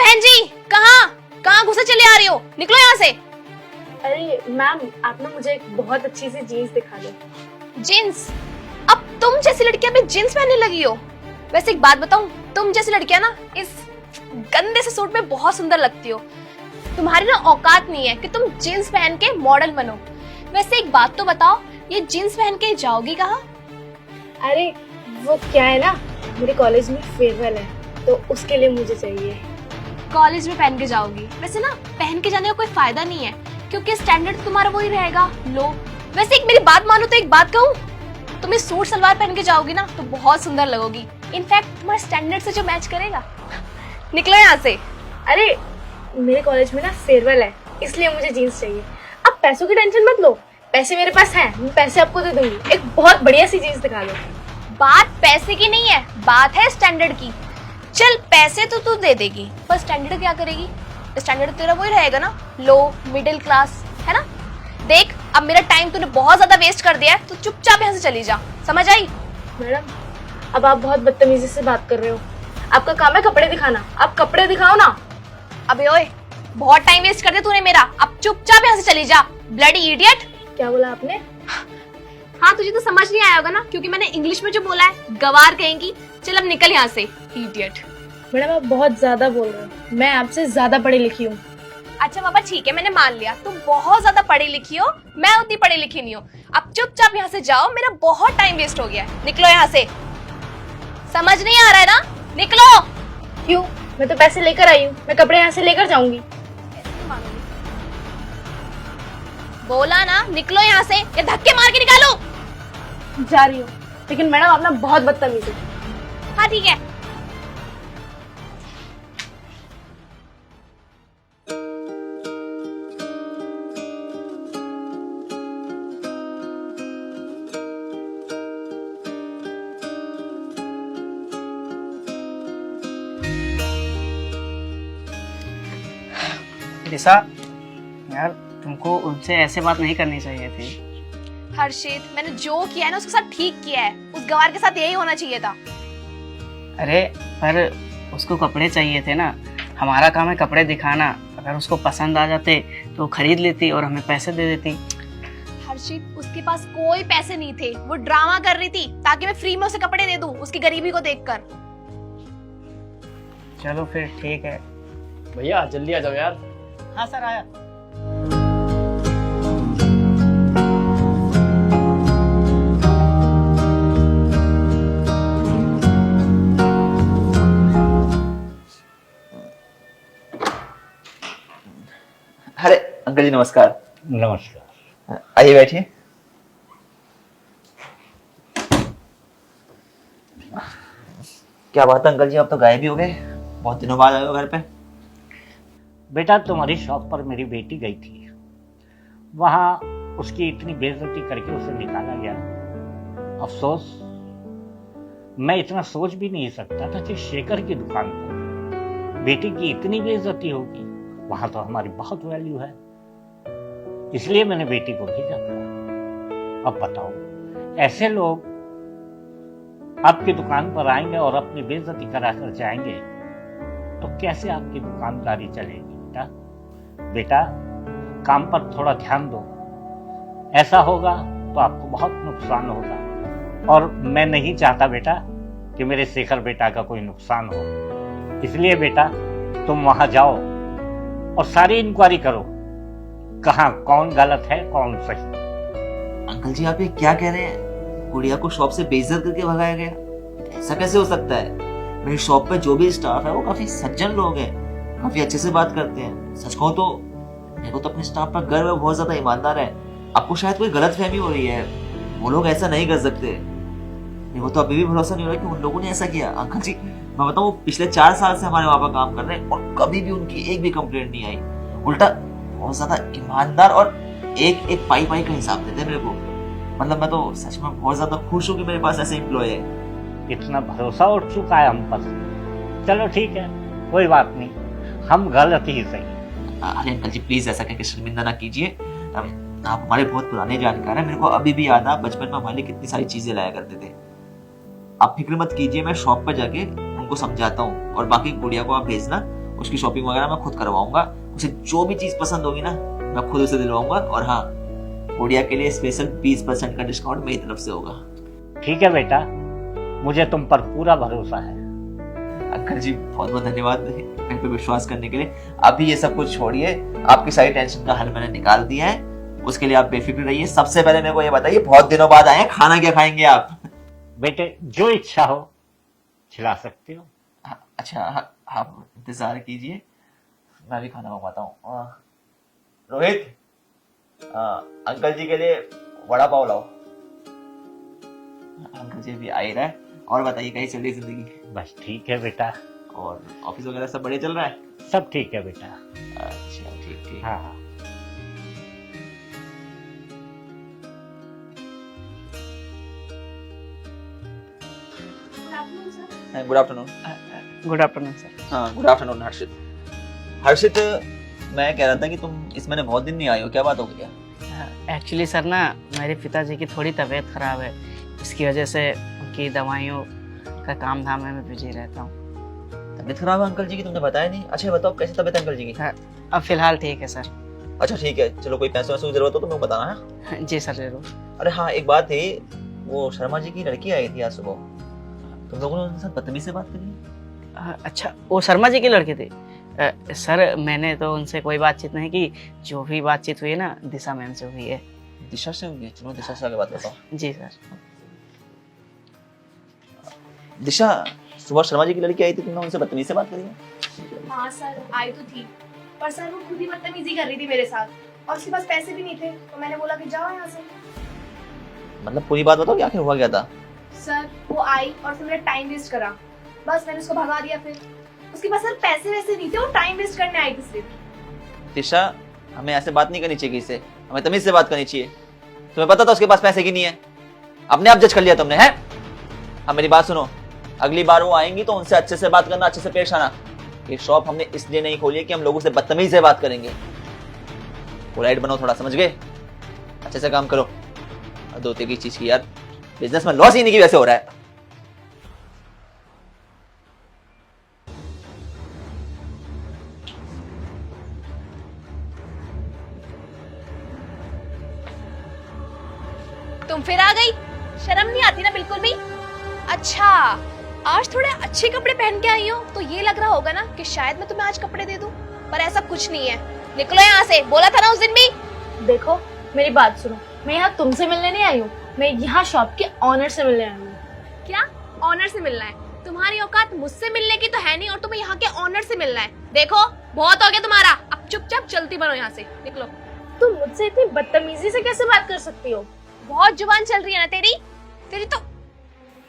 बहन जी, कहाँ कहाँ घुसे चले आ रही हो? निकलो यहाँ से। अरे मैम, आप ना मुझे एक बहुत अच्छी सी जीन्स दिखा दो। जींस? अब तुम जैसी लड़कियां भी जींस पहनने लगी हो? वैसे एक बात बताऊं, तुम जैसी लड़कियां ना इस गंदे से सूट में बहुत सुंदर लगती हो। तुम्हारी ना औकात नहीं है कि तुम जींस पहन के मॉडल बनो। वैसे एक बात तो बताओ, ये जींस पहन के जाओगी कहाँ? अरे वो क्या है ना, मेरे कॉलेज में फेयरवेल है तो उसके लिए मुझे चाहिए। कॉलेज में पहन के जाओगी? वैसे ना पहन के जाने का कोई फायदा नहीं है, क्योंकि स्टैंडर्ड तुम्हारा वही रहेगा, लो। वैसे एक मेरी बात मानो तो एक बात कहूँ, तुम इस सूट सलवार पहन के जाओगी ना तो बहुत सुंदर लगोगी। इनफैक्ट तुम्हारे स्टैंडर्ड से जो मैच करेगा। निकलो यहाँ से। अरे मेरे कॉलेज में ना फेयरवेल है, इसलिए मुझे जीन्स चाहिए। आप पैसों की टेंशन मत लो, पैसे मेरे पास हैं, मैं पैसे आपको दे दूंगी। एक बहुत बढ़िया सी जीन्स दिखा दो। बात पैसे की नहीं है, बात है स्टैंडर्ड की। चल पैसे तो तू दे देगी, पर स्टैंडर्ड क्या करेगी? स्टैंडर्ड तेरा वही रहेगा ना, लो मिडिल क्लास, है ना? देख, अब मेरा टाइम तूने बहुत ज्यादा वेस्ट कर दिया है, तो चुपचाप यहाँ से चली जा, समझ आई? मैडम, अब आप बहुत बदतमीजी से बात कर रहे हो। आपका काम है कपड़े दिखाना, आप कपड़े दिखाओ ना। अबे ओए, बहुत टाइम वेस्ट कर दिया तूने मेरा, अब चुपचाप यहाँ से चली जा, ब्लडी इडियट। क्या बोला आपने? हाँ, तुझे तो समझ नहीं आया होगा ना, क्योंकि मैंने इंग्लिश में जो बोला है, गवार कहेंगी। चल अब निकल यहाँ से, इडियट। मैडम आप बहुत ज्यादा बोल रहे हो, मैं आपसे ज्यादा पढ़ी लिखी हूँ। अच्छा बाबा ठीक है, मैंने मान लिया, तुम बहुत ज्यादा पढ़ी लिखी हो, मैं उतनी पढ़ी लिखी नहीं हूँ। अब चुपचाप यहाँ से जाओ, मेरा बहुत टाइम वेस्ट हो गया है। निकलो यहाँ से। समझ नहीं आ रहा है ना? निकलो। क्यों? मैं तो पैसे लेकर आई हूँ, मैं कपड़े यहाँ से लेकर जाऊंगी। बोला ना, निकलो यहाँ से या धक्के मार के निकालो। जा रही हूँ, लेकिन मैडम आप ना बहुत बदतमीज हो। हाँ ठीक है। निशा, यार तुमको उनसे ऐसे बात नहीं करनी चाहिए थी। हर्षित, मैंने जो किया है ना उसके साथ ठीक किया है, उस गवार के साथ यही होना चाहिए था। अरे पर उसको कपड़े चाहिए थे ना, हमारा काम है कपड़े दिखाना। अगर उसको पसंद आ जाते तो खरीद लेती और हमें पैसे दे देती। हर्षित, उसके पास कोई पैसे नहीं थे, वो ड्रामा कर रही थी ताकि मैं फ्री में उसे कपड़े दे दूं, उसकी गरीबी को देखकर। चलो फिर ठीक है। भैया जल्दी आ जाओ यार। हाँ सर, आया। अरे अंकल जी नमस्कार। नमस्कार। आइए बैठिए। क्या बात है अंकल जी, आप तो गायब ही हो गए, बहुत दिनों बाद आए हो घर पे। बेटा तुम्हारी शॉप पर मेरी बेटी गई थी, वहां उसकी इतनी बेइज्जती करके उसे निकाला गया। अफसोस, मैं इतना सोच भी नहीं सकता था कि शेखर की दुकान पर बेटी की इतनी बेइज्जती होगी। वहां तो हमारी बहुत वैल्यू है, इसलिए मैंने बेटी को भेजा था। अब बताओ, ऐसे लोग आपकी दुकान पर आएंगे और अपनी बेइज्जती करा कर जाएंगे तो कैसे आपकी दुकानदारी चलेगी? बेटा काम पर थोड़ा ध्यान दो, ऐसा होगा तो आपको बहुत नुकसान होगा। और मैं नहीं चाहता बेटा कि मेरे शेखर बेटा का कोई नुकसान हो, इसलिए बेटा तुम वहां जाओ और सारी इंक्वायरी करो, कहां कौन गलत है कौन सही। अंकल जी आप ये क्या कह रहे हैं? गुड़िया को शॉप से बेइज्जत करके भगाया गया? ऐसा कैसे हो सकता है? मेरी शॉप पे जो भी स्टाफ है वो काफी सज्जन लोग हैं, काफी अच्छे से बात करते हैं। सच कहूं तो मेरे को तो अपने स्टाफ पर गर्व है, बहुत ज्यादा ईमानदार है। आपको शायद कोई गलतफहमी हो रही है, वो लोग ऐसा नहीं कर सकते। मेरे को तो अभी भी भरोसा नहीं हो रहा कि उन लोगों ने ऐसा किया। अंकल जी मैं बताऊं, वो पिछले 4 साल से हमारे वहां पर काम कर रहे हैं और कभी भी उनकी एक भी कंप्लेंट नहीं आई। उल्टा बहुत ज्यादा ईमानदार और एक एक पाई पाई का हिसाब देते हैं मेरे को। मतलब मैं तो सच में बहुत ज्यादा खुश हूँ कि मेरे पास ऐसे एम्प्लॉय है। इतना भरोसा उठ चुका है हम पर। चलो ठीक है, कोई बात नहीं, हम गलत ही सही। अरे अंकल जी प्लीज ऐसा कहकर शर्मिंदा ना कीजिए, आप हमारे बहुत पुराने जानकार हैं। मेरे को अभी भी याद है बचपन में हमारे लिए कितनी सारी चीजें लाया करते थे। आप फिक्र मत कीजिए, मैं शॉप पर जाके उनको समझाता हूँ और बाकी गुड़िया को आप भेजना, उसकी शॉपिंग वगैरह मैं खुद करवाऊंगा। उसे जो भी चीज पसंद होगी ना मैं खुद उसे दिलवाऊंगा। और हाँ, गुड़िया के लिए स्पेशल 20% का डिस्काउंट मेरी तरफ से होगा। ठीक है बेटा, मुझे तुम पर पूरा भरोसा है। अंकल जी बहुत बहुत धन्यवाद मेरे पे विश्वास करने के लिए। अभी ये सब कुछ छोड़िए, आपकी सारी टेंशन का हल मैंने निकाल दिया है, उसके लिए आप बेफिक्र रहिए। सबसे पहले मेरे को ये बताइए, बहुत दिनों बाद आए हैं, खाना क्या खाएंगे आप? बेटे जो इच्छा हो खिला सकते हो। अच्छा आप इंतजार कीजिए, मैं भी खाना मंगवाता हूँ। रोहित, अंकल जी के लिए वड़ा पाव लाओ। अंकल जी भी आ ही रहा है। और बताइए कैसी चल रही जिंदगी? बस ठीक है बेटा, और ऑफिस वगैरह सब बढ़िया चल रहा है? सब ठीक है बेटा। अच्छा ठीक ठीक। हाँ good afternoon. Good afternoon sir. हाँ गुड आफ्टरनून हर्षित। हर्षित, मैं कह रहा था कि तुम इस महीने बहुत दिन नहीं आई हो, क्या बात हो गई? एक्चुअली सर ना, मेरे पिताजी की थोड़ी तबीयत ख़राब है, इसकी वजह से उनकी दवाइयों का काम धाम में मैं बिजी रहता हूँ। तबीयत खराब है अंकल जी की, तुमने बताया नहीं। अच्छा बताओ कैसी तबीयत है अंकल जी की? अब फिलहाल ठीक है सर। अच्छा ठीक है, चलो कोई पैसे वैसे की जरूरत हो तो मेरे को बताना है। जी सर जरूर। अरे हाँ एक बात थी, वो शर्मा जी की लड़की आई थी आज सुबह, तुम लोगों ने उनके साथ बदतमीजी से बात करी? अच्छा, वो शर्मा जी की लड़की थी? सर मैंने तो उनसे कोई बातचीत नहीं की, जो भी बातचीत हुई है ना दिशा मैम से हुई है। दिशा से हुई है? चलो दिशा से आगे बात करता हूँ। जी सर। दिशा, सुबह शर्मा जी की लड़की आई थी, तुमने उनसे बदतमीजी से बात करी है? हाँ सर, आई तो थी, पर सर वो खुद ही बदतमीजी कर रही थी मेरे साथ और उसके पास पैसे भी नहीं थे, तो मैंने बोला कि जाओ यहाँ से। मतलब पूरी बात बताओ, क्या आखिर हुआ क्या था? सर वो आई और फिर मेरा टाइम वेस्ट करा, बस मैंने उसको भगा दिया। फिर उसके पास सर पैसे वैसे नहीं थे, वो टाइम वेस्ट करने आई थी सिर्फ। दिशा, हमें ऐसे बात नहीं करनी चाहिए किसी से, हमें तमीज से बात करनी चाहिए। तुम्हें पता था उसके पास पैसे की नहीं है, अपने आप जज कर लिया तुमने, है? अब मेरी बात सुनो, अगली बार वो आएंगी तो उनसे अच्छे से बात करना, अच्छे से पेश आना। ये शॉप हमने इसलिए नहीं खोली है कि हम लोगों से बदतमीजी से बात करेंगे। पोलाइट बनो थोड़ा, समझ गए? अच्छे से काम करो। दो की चीज की यार, बिजनेस में लॉस ही नहीं की वैसे हो रहा है। तुम फिर आ गई? शर्म नहीं आती ना बिल्कुल भी? अच्छा, आज थोड़े अच्छे कपड़े पहन के आई हो तो ये लग रहा होगा ना कि शायद मैं तुम्हें आज कपड़े दे दूं, पर ऐसा कुछ नहीं है। निकलो यहाँ से, बोला था ना उस दिन भी। देखो मेरी बात सुनो, मैं यहाँ तुमसे मिलने नहीं आई हूँ, मैं यहाँ शॉप के ऑनर से मिलने आई हूँ। क्या ऑनर से मिलना है? तुम्हारी औकात मुझसे मिलने की तो है नहीं और तुम्हें यहाँ के ऑनर से मिलना है। देखो बहुत हो गया तुम्हारा, अब चुपचाप चलती बनो यहाँ से, निकलो। तुम मुझसे इतनी बदतमीजी से कैसे बात कर सकती हो? बहुत जुबान चल रही है ना तेरी तो।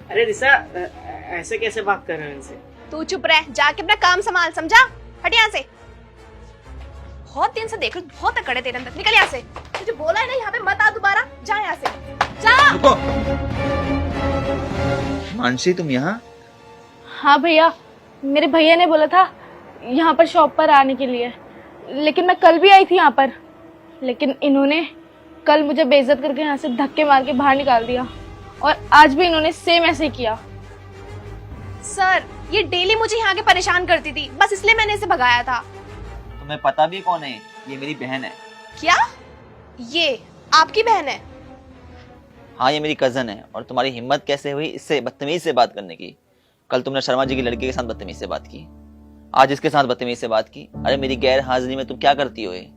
अरे दिशा, ऐसे कैसे बात कर रहे हो इनसे? तू चुप रह, जाके अपना काम संभाल, समझा? हट यहाँ से। बहुत दिन से देख रही हूँ, बहुत अकड़ है तेरे अंदर, निकल यहाँ से। तुझे बोला है ना यहाँ पे मत आ दोबारा, जा यहाँ से, जा। रुको। मानसी तुम यहाँ? हाँ भैया, मेरे भैया ने बोला था यहाँ पर शॉप पर आने के लिए, लेकिन मैं कल भी आई थी यहाँ पर, लेकिन इन्होंने कल मुझे बेइज्जत करके यहाँ से धक्के मार के बाहर निकाल दिया और आज भी इन्होंने सेम ऐसे ही किया। सर ये डेली मुझे यहाँ के परेशान करती थी, बस इसलिए मैंने इसे भगाया था। तुम्हें पता भी कौन है? ये मेरी बहन है। क्या ये आपकी बहन है? हाँ ये मेरी कजन है। और तुम्हारी हिम्मत कैसे हुई इससे बदतमीज से बात करने की? कल तुमने शर्मा जी की लड़की के साथ बदतमीज से बात की, आज इसके साथ बदतमीज से बात की। अरे मेरी गैर हाजिरी में तुम क्या करती हो? ये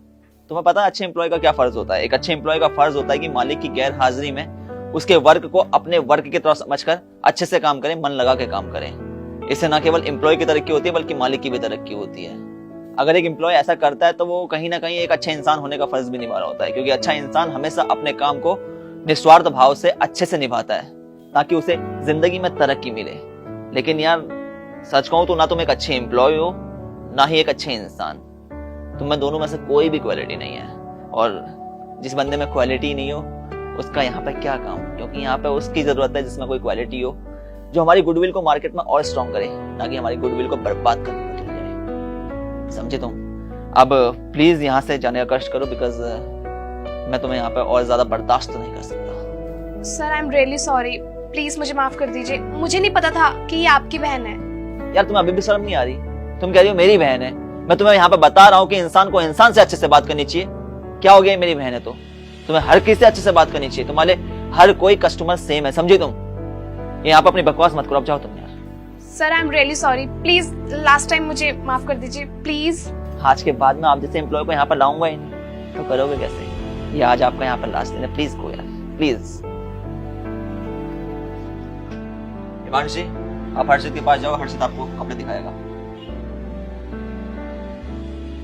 तुम्हें पता है अच्छे एम्प्लॉय का क्या फर्ज होता है? एक अच्छे एम्प्लॉय का फर्ज होता है कि मालिक की गैर हाजिरी में उसके वर्क को अपने वर्क की तरह समझकर अच्छे से काम करें, मन लगा के काम करें। इससे न केवल एम्प्लॉय की तरक्की होती है बल्कि मालिक की भी तरक्की होती है। अगर एक एम्प्लॉय ऐसा करता है तो वो कहीं ना कहीं एक अच्छा इंसान होने का फर्ज भी निभा रहा होता है, क्योंकि अच्छा इंसान हमेशा अपने काम को निस्वार्थ भाव से अच्छे से निभाता है ताकि उसे जिंदगी में तरक्की मिले। लेकिन यार सच कहूं तो ना तुम एक अच्छे एम्प्लॉय हो ना ही एक अच्छे इंसान, तुम में दोनों में से कोई भी क्वालिटी नहीं है। और जिस बंदे में क्वालिटी नहीं हो उसका यहाँ पे क्या काम? क्योंकि यहाँ पे उसकी जरूरत है जिसमें कोई क्वालिटी हो, जो हमारी गुडविल को मार्केट में और स्ट्रॉन्ग करे, ना कि हमारी गुडविल को बर्बाद करने में चले जाए। समझे तुम? अब प्लीज यहाँ से जाने का कष्ट करो, बिकॉज मैं तुम्हें यहाँ पे और ज्यादा बर्दाश्त नहीं कर सकता। Sir I am really sorry, please मुझे माफ कर दीजिए, मुझे नहीं पता था कि ये आपकी बहन है। यार तुम्हें अभी भी शर्म नहीं आ रही? तुम कह रही हो मेरी बहन है, मैं तुम्हें यहाँ पे बता रहा हूँ कि इंसान को इंसान से अच्छे से बात करनी चाहिए। क्या हो गया, मेरी बहन है तो तुम्हें हर किसी से अच्छे से बात करनी चाहिए। तुम्हारे हर कोई कस्टमर सेम है, समझे तुम? यहाँ पे अपनी बकवास मत करो, अब जाओ तुम यार। Sir I am really sorry, please last time मुझे माफ कर दीजिए प्लीज। आज के बाद में आप जैसे एम्प्लॉय को यहाँ पर लाऊंगा ही नहीं, तो करोगे कैसे? ये आज आपका यहाँ पर लास्ट दिन है, प्लीज गो यार, प्लीज। हिमांशी, आप हर्षित के पास जाओ, हर्षित आपको कपड़े दिखाएगा।